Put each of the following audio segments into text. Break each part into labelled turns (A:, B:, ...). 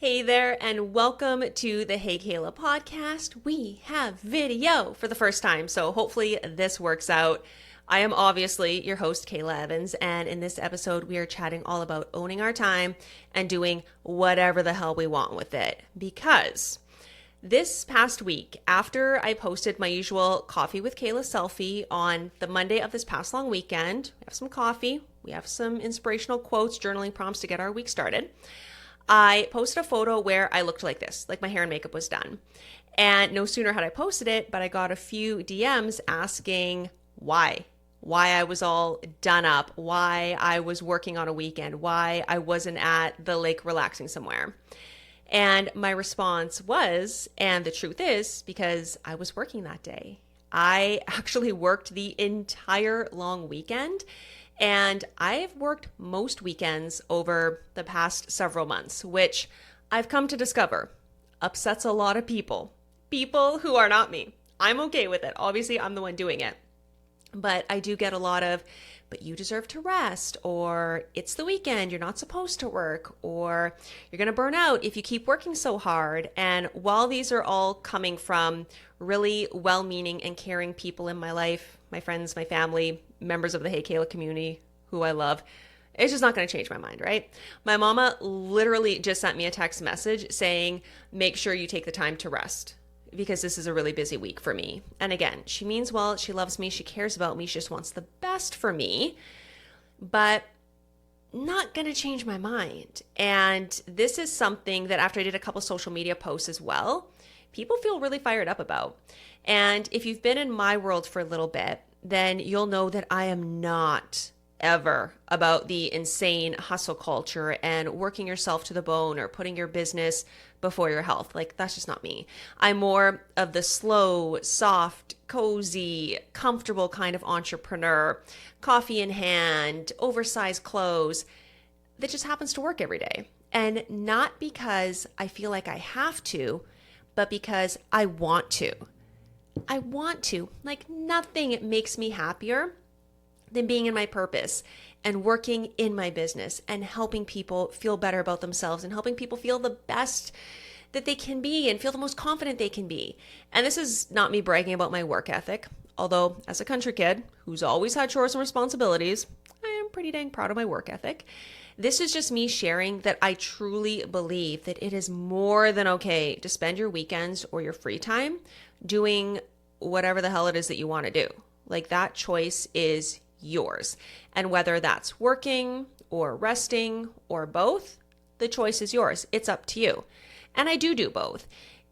A: Hey there, and welcome to the Hey Kahla Podcast. We have video for the first time, so hopefully this works out. I am obviously your host, Kayla Evans, and in this episode, we are chatting all about owning our time and doing whatever the hell we want with it. Because this past week, after I posted my usual Coffee with Kayla selfie on the Monday of this past long weekend, we have some coffee, we have some inspirational quotes, journaling prompts to get our week started. I posted a photo where I looked like this, like my hair and makeup was done. And no sooner had I posted it, but I got a few DMs asking why I was all done up, why I was working on a weekend, why I wasn't at the lake relaxing somewhere. And my response was, and the truth is, because I was working that day. I actually worked the entire long weekend. And I've worked most weekends over the past several months, which I've come to discover upsets a lot of people who are not me. I'm okay with it. Obviously, I'm the one doing it. But I do get a lot of, but you deserve to rest, or it's the weekend, you're not supposed to work, or you're going to burn out if you keep working so hard. And while these are all coming from really well-meaning and caring people in my life, my friends, my family, members of the Hey Kahla community who I love, it's just not going to change my mind, right? My mama literally just sent me a text message saying, make sure you take the time to rest because this is a really busy week for me. And again, she means well, she loves me, she cares about me, she just wants the best for me, but not going to change my mind. And this is something that after I did a couple social media posts as well, people feel really fired up about. And if you've been in my world for a little bit, then you'll know that I am not ever about the insane hustle culture and working yourself to the bone or putting your business before your health. Like, that's just not me. I'm more of the slow, soft, cozy, comfortable kind of entrepreneur, coffee in hand, oversized clothes that just happens to work every day. And not because I feel like I have to, but because I want to. I want to. Like, nothing makes me happier than being in my purpose and working in my business and helping people feel better about themselves and helping people feel the best that they can be and feel the most confident they can be. And this is not me bragging about my work ethic, although as a country kid who's always had chores and responsibilities, I am pretty dang proud of my work ethic. This is just me sharing that I truly believe that it is more than okay to spend your weekends or your free time doing whatever the hell it is that you want to do. Like, that choice is yours. And whether that's working or resting or both, the choice is yours. It's up to you. And I do both.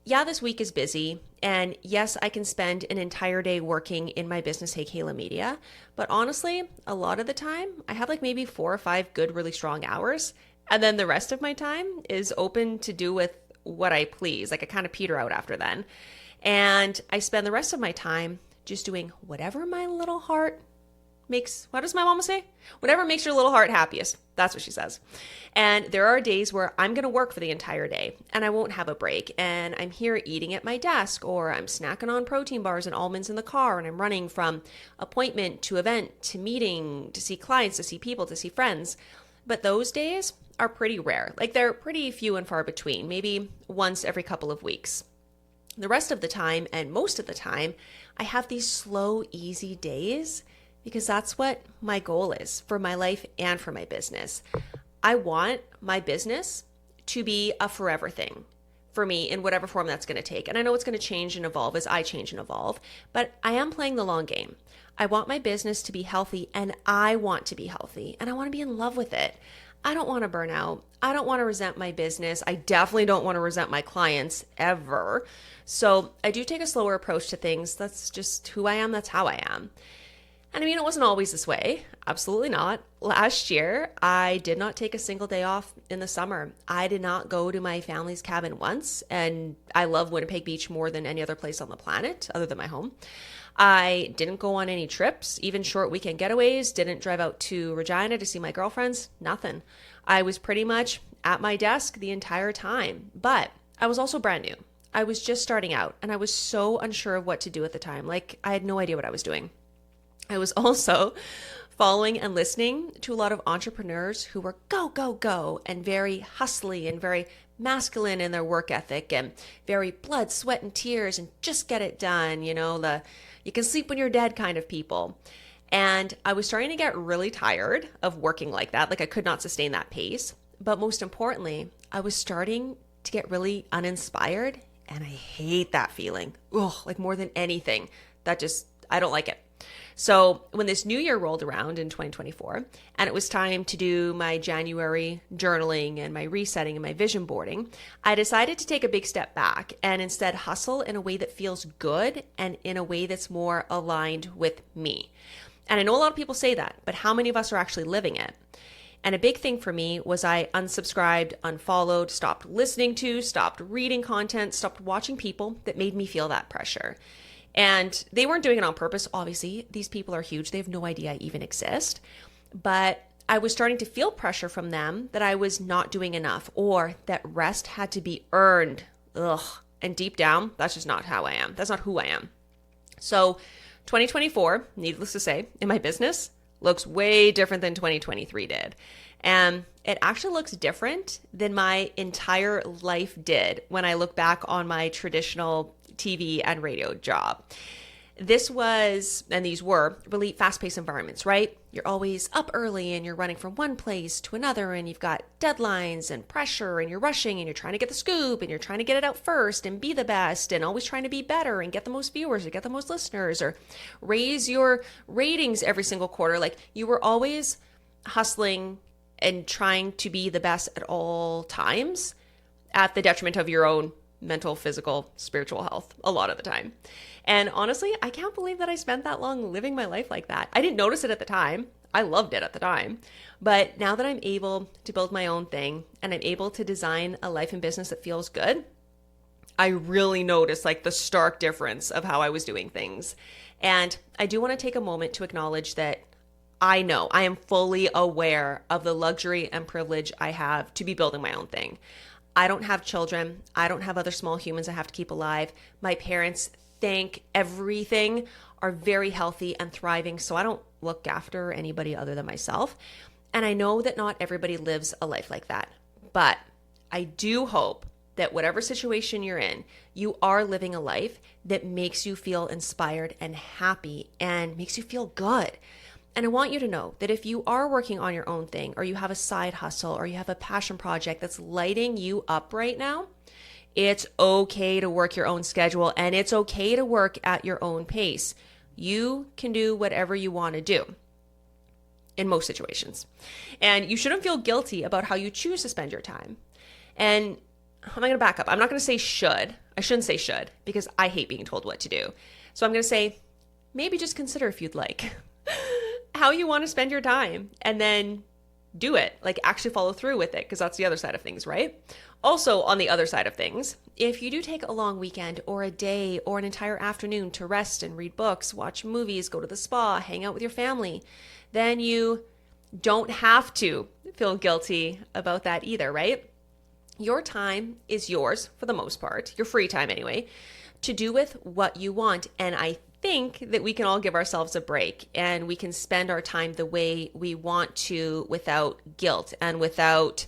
A: Yeah, this week is busy. And yes, I can spend an entire day working in my business, Hey Kahla Media. But honestly, a lot of the time, I have like maybe 4 or 5 good, really strong hours. And then the rest of my time is open to do with what I please. Like, I kind of peter out after then. And I spend the rest of my time just doing whatever my little heart makes, what does my mama say? Whatever makes your little heart happiest. That's what she says. And there are days where I'm going to work for the entire day and I won't have a break. And I'm here eating at my desk, or I'm snacking on protein bars and almonds in the car, and I'm running from appointment to event to meeting to see clients, to see people, to see friends. But those days are pretty rare. Like, they're pretty few and far between, maybe once every couple of weeks. The rest of the time, and most of the time, I have these slow, easy days because that's what my goal is for my life and for my business. I want my business to be a forever thing for me in whatever form that's going to take. And I know it's going to change and evolve as I change and evolve, but I am playing the long game. I want my business to be healthy, and I want to be healthy, and I want to be in love with it. I don't want to burn out. I don't want to resent my business. I definitely don't want to resent my clients ever. So I do take a slower approach to things. That's just who I am. That's how I am. And I mean, it wasn't always this way. Absolutely not. Last year, I did not take a single day off in the summer. I did not go to my family's cabin once. And I love Winnipeg Beach more than any other place on the planet other than my home. I didn't go on any trips, even short weekend getaways, didn't drive out to Regina to see my girlfriends, nothing. I was pretty much at my desk the entire time, but I was also brand new. I was just starting out and I was so unsure of what to do at the time. Like, I had no idea what I was doing. I was also following and listening to a lot of entrepreneurs who were go, go, go and very hustly and very masculine in their work ethic and very blood, sweat, and tears and just get it done, the you can sleep when you're dead kind of people. And I was starting to get really tired of working like that. Like I could not sustain that pace. But most importantly, I was starting to get really uninspired, and I hate that feeling. Ugh, like more than anything. I don't like it. So when this new year rolled around in 2024, and it was time to do my January journaling and my resetting and my vision boarding, I decided to take a big step back and instead hustle in a way that feels good and in a way that's more aligned with me. And I know a lot of people say that, but how many of us are actually living it? And a big thing for me was I unsubscribed, unfollowed, stopped listening to, stopped reading content, stopped watching people that made me feel that pressure. And they weren't doing it on purpose. Obviously, these people are huge. They have no idea I even exist. But I was starting to feel pressure from them that I was not doing enough or that rest had to be earned. Ugh. And deep down, that's just not how I am. That's not who I am. So 2024, needless to say, in my business looks way different than 2023 did. And it actually looks different than my entire life did when I look back on my traditional TV and radio job. These were really fast-paced environments, right? You're always up early and you're running from one place to another and you've got deadlines and pressure and you're rushing and you're trying to get the scoop and you're trying to get it out first and be the best and always trying to be better and get the most viewers or get the most listeners or raise your ratings every single quarter. Like you were always hustling and trying to be the best at all times at the detriment of your own mental, physical, spiritual health a lot of the time. And honestly, I can't believe that I spent that long living my life like that. I didn't notice it at the time. I loved it at the time. But now that I'm able to build my own thing and I'm able to design a life and business that feels good, I really notice like the stark difference of how I was doing things. And I do want to take a moment to acknowledge that I am fully aware of the luxury and privilege I have to be building my own thing. I don't have children. I don't have other small humans I have to keep alive. My parents, thank everything, are very healthy and thriving, so I don't look after anybody other than myself. And I know that not everybody lives a life like that. But I do hope that whatever situation you're in, you are living a life that makes you feel inspired and happy and makes you feel good. And I want you to know that if you are working on your own thing or you have a side hustle or you have a passion project that's lighting you up right now, it's okay to work your own schedule and it's okay to work at your own pace. You can do whatever you want to do in most situations. And you shouldn't feel guilty about how you choose to spend your time. And I'm going to back up. I'm not going to say should. I shouldn't say should because I hate being told what to do. So I'm going to say maybe just consider if you'd like how you want to spend your time and then do it, like actually follow through with it, because that's the other side of things, right? Also, on the other side of things, if you do take a long weekend or a day or an entire afternoon to rest and read books, watch movies, go to the spa, hang out with your family, then you don't have to feel guilty about that either, right? Your time is yours for the most part, your free time anyway, to do with what you want. And I think that we can all give ourselves a break and we can spend our time the way we want to without guilt and without,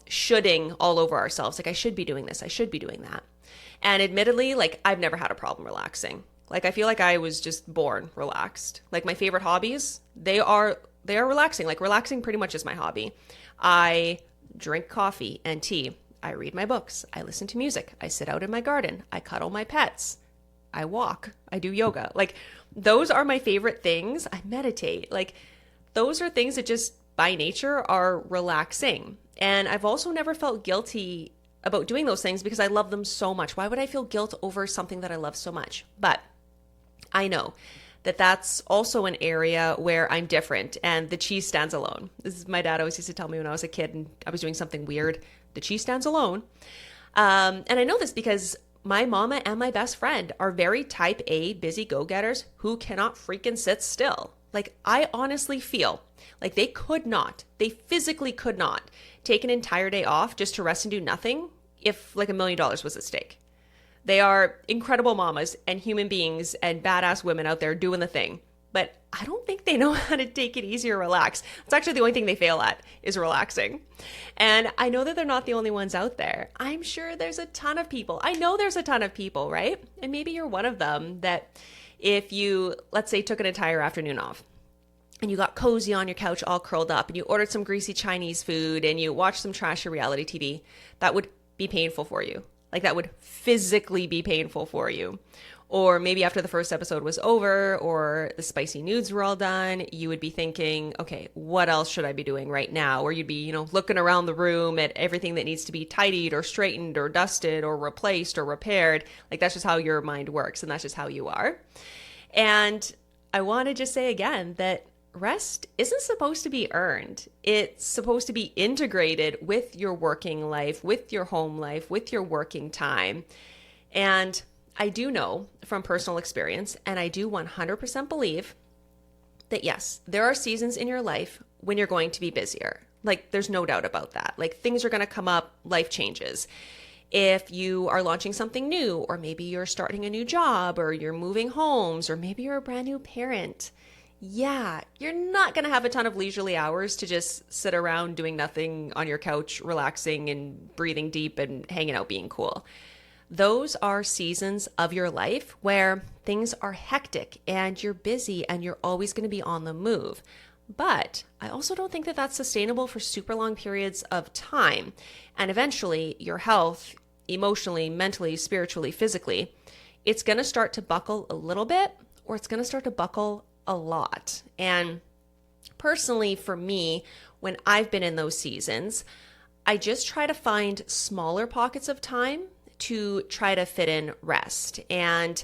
A: shoulding all over ourselves. Like, I should be doing this. I should be doing that. And admittedly, like, I've never had a problem relaxing. Like, I feel like I was just born relaxed. Like, my favorite hobbies, they are relaxing. Like, relaxing pretty much is my hobby. I drink coffee and tea. I read my books. I listen to music. I sit out in my garden. I cuddle my pets. I walk, I do yoga. Like, those are my favorite things. I meditate. Like, those are things that just by nature are relaxing. And I've also never felt guilty about doing those things because I love them so much. Why would I feel guilt over something that I love so much? But I know that that's also an area where I'm different and the cheese stands alone. This is my dad always used to tell me when I was a kid and I was doing something weird, the cheese stands alone. And I know this because my mama and my best friend are very type A busy go-getters who cannot freaking sit still. Like, I honestly feel like they physically could not take an entire day off just to rest and do nothing if like $1 million was at stake. They are incredible mamas and human beings and badass women out there doing the thing. but I don't think they know how to take it easy or relax. It's actually the only thing they fail at is relaxing. And I know that they're not the only ones out there. I'm sure there's a ton of people. I know there's a ton of people, right? And maybe you're one of them that if you, let's say, took an entire afternoon off and you got cozy on your couch all curled up and you ordered some greasy Chinese food and you watched some trashy reality TV, that would be painful for you. Like that would physically be painful for you. Or maybe after the first episode was over or the spicy nudes were all done, you would be thinking, okay, what else should I be doing right now? Or you'd be, looking around the room at everything that needs to be tidied or straightened or dusted or replaced or repaired. Like that's just how your mind works and that's just how you are. And I want to just say again that rest isn't supposed to be earned. It's supposed to be integrated with your working life, with your home life, with your working time. And I do know from personal experience, and I do 100% believe that yes, there are seasons in your life when you're going to be busier. Like there's no doubt about that. Like things are going to come up, life changes. If you are launching something new, or maybe you're starting a new job, or you're moving homes, or maybe you're a brand new parent, yeah, you're not going to have a ton of leisurely hours to just sit around doing nothing on your couch, relaxing and breathing deep and hanging out being cool. Those are seasons of your life where things are hectic and you're busy and you're always going to be on the move. But I also don't think that that's sustainable for super long periods of time. And eventually your health, emotionally, mentally, spiritually, physically, it's going to start to buckle a little bit or it's going to start to buckle a lot. And personally for me, when I've been in those seasons, I just try to find smaller pockets of time to try to fit in rest. And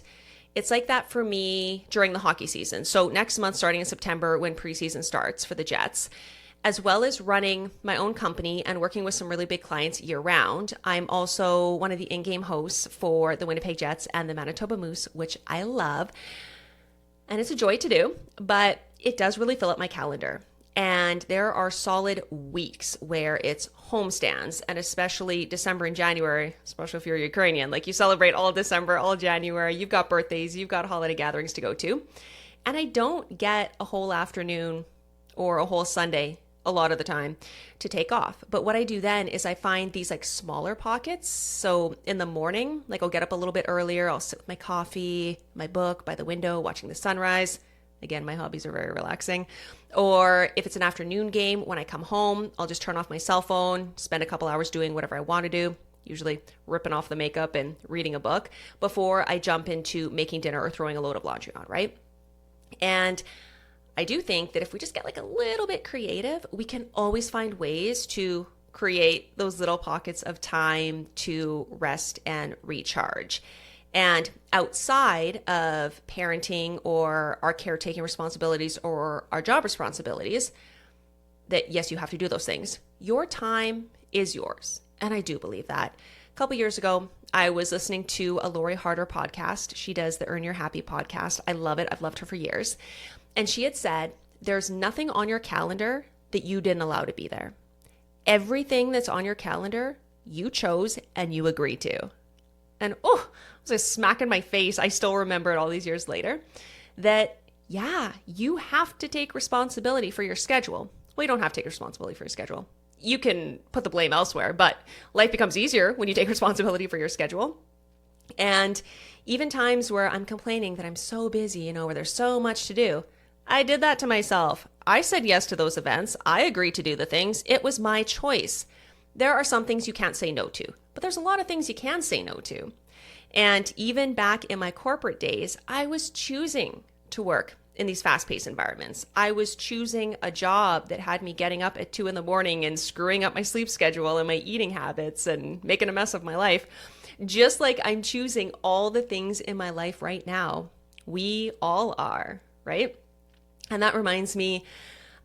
A: it's like that for me during the hockey season. So next month, starting in September, when preseason starts for the Jets, as well as running my own company and working with some really big clients year round, I'm also one of the in-game hosts for the Winnipeg Jets and the Manitoba Moose, which I love. And it's a joy to do, but it does really fill up my calendar. And there are solid weeks where it's homestands, and especially December and January, especially if you're Ukrainian, like you celebrate all December, all January, you've got birthdays, you've got holiday gatherings to go to. And I don't get a whole afternoon or a whole Sunday a lot of the time to take off. But what I do then is I find these like smaller pockets. So in the morning, like I'll get up a little bit earlier, I'll sit with my coffee, my book by the window, watching the sunrise. Again, my hobbies are very relaxing. Or if it's an afternoon game, when I come home, I'll just turn off my cell phone, spend a couple hours doing whatever I want to do, usually ripping off the makeup and reading a book before I jump into making dinner or throwing a load of laundry on, right? And I do think that if we just get like a little bit creative, we can always find ways to create those little pockets of time to rest and recharge. And outside of parenting or our caretaking responsibilities or our job responsibilities, that yes, you have to do those things. Your time is yours. And I do believe that. A couple years ago, I was listening to a Lori Harder podcast. She does the Earn Your Happy podcast. I love it. I've loved her for years. And she had said, there's nothing on your calendar that you didn't allow to be there. Everything that's on your calendar, you chose and you agreed to. And it was a smack in my face. I still remember it all these years later that, yeah, you have to take responsibility for your schedule. Well, you don't have to take responsibility for your schedule. You can put the blame elsewhere, but life becomes easier when you take responsibility for your schedule. And even times where I'm complaining that I'm so busy, where there's so much to do, I did that to myself. I said yes to those events. I agreed to do the things. It was my choice. There are some things you can't say no to, but there's a lot of things you can say no to. And even back in my corporate days, I was choosing to work in these fast-paced environments. I was choosing a job that had me getting up at 2 a.m. and screwing up my sleep schedule and my eating habits and making a mess of my life. Just like I'm choosing all the things in my life right now. We all are, right? And that reminds me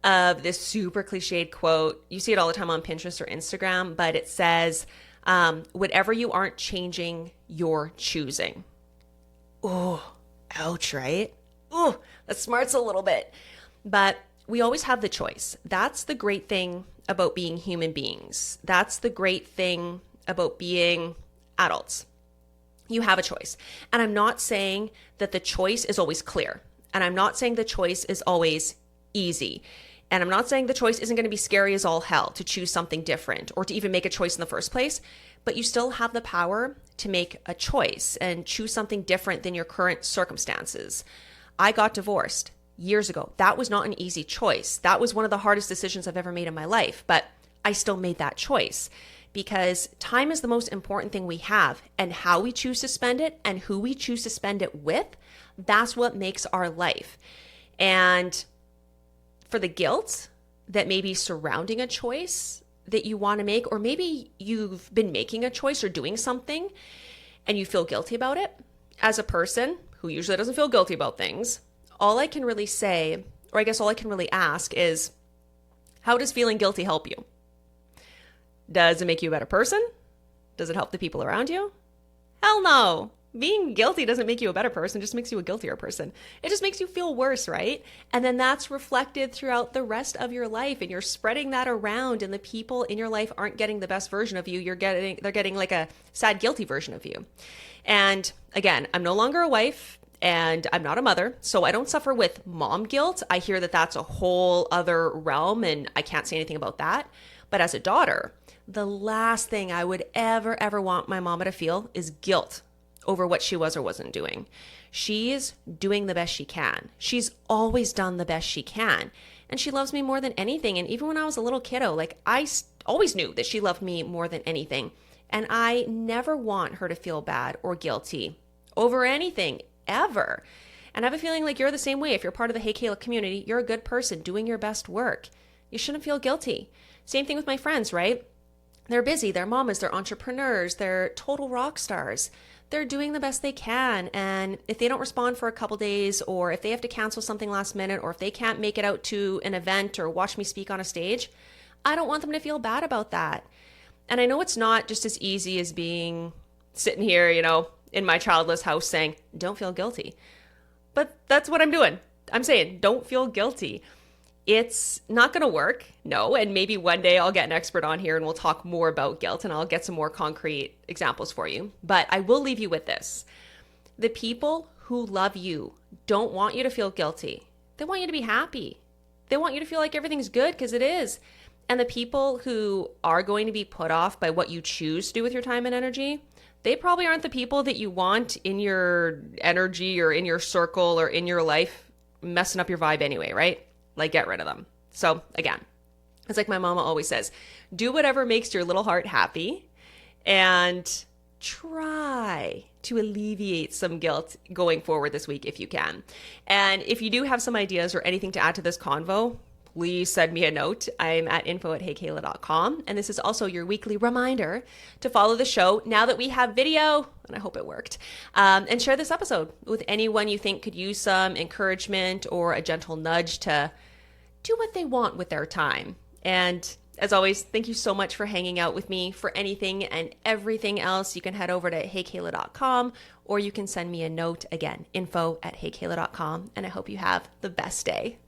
A: of this super cliched quote. You see it all the time on Pinterest or Instagram, but it says, whatever you aren't changing, you're choosing. Oh, ouch, right? Oh, that smarts a little bit. But we always have the choice. That's the great thing about being human beings. That's the great thing about being adults. You have a choice. And I'm not saying that the choice is always clear. And I'm not saying the choice is always easy. And I'm not saying the choice isn't going to be scary as all hell to choose something different or to even make a choice in the first place, but you still have the power to make a choice and choose something different than your current circumstances. I got divorced years ago. That was not an easy choice. That was one of the hardest decisions I've ever made in my life, but I still made that choice because time is the most important thing we have, and how we choose to spend it and who we choose to spend it with, that's what makes our life. And for the guilt that may be surrounding a choice that you want to make, or maybe you've been making a choice or doing something and you feel guilty about it, as a person who usually doesn't feel guilty about things, all I can really say, or I guess all I can really ask is, how does feeling guilty help you? Does it make you a better person? Does it help the people around you? Hell no. Being guilty doesn't make you a better person, it just makes you a guiltier person. It just makes you feel worse, right? And then that's reflected throughout the rest of your life, and you're spreading that around, and the people in your life aren't getting the best version of you. They're getting like a sad, guilty version of you. And again, I'm no longer a wife and I'm not a mother, so I don't suffer with mom guilt. I hear that that's a whole other realm and I can't say anything about that. But as a daughter, the last thing I would ever want my mama to feel is guilt over what she was or wasn't doing. She's doing the best she can. She's always done the best she can. And she loves me more than anything. And even when I was a little kiddo, like I always knew that she loved me more than anything. And I never want her to feel bad or guilty over anything, ever. And I have a feeling like you're the same way. If you're part of the Hey Kahla community, you're a good person doing your best work. You shouldn't feel guilty. Same thing with my friends, right? They're busy, they're mamas, they're entrepreneurs, they're total rock stars. They're doing the best they can. And if they don't respond for a couple days, or if they have to cancel something last minute, or if they can't make it out to an event or watch me speak on a stage, I don't want them to feel bad about that. And I know it's not just as easy as being sitting here, in my childless house saying, don't feel guilty. But that's what I'm doing. I'm saying, don't feel guilty. It's not going to work, no. And maybe one day I'll get an expert on here and we'll talk more about guilt and I'll get some more concrete examples for you. But I will leave you with this. The people who love you don't want you to feel guilty. They want you to be happy. They want you to feel like everything's good, because it is. And the people who are going to be put off by what you choose to do with your time and energy, they probably aren't the people that you want in your energy or in your circle or in your life, messing up your vibe anyway, right? Like, get rid of them. So again, it's like my mama always says, do whatever makes your little heart happy and try to alleviate some guilt going forward this week if you can. And if you do have some ideas or anything to add to this convo, please send me a note. I'm at info@heykahla.com. And this is also your weekly reminder to follow the show now that we have video, and I hope it worked, and share this episode with anyone you think could use some encouragement or a gentle nudge to do what they want with their time. And as always, thank you so much for hanging out with me. For anything and everything else, you can head over to heykahla.com, or you can send me a note, again, info@heykahla.com. And I hope you have the best day.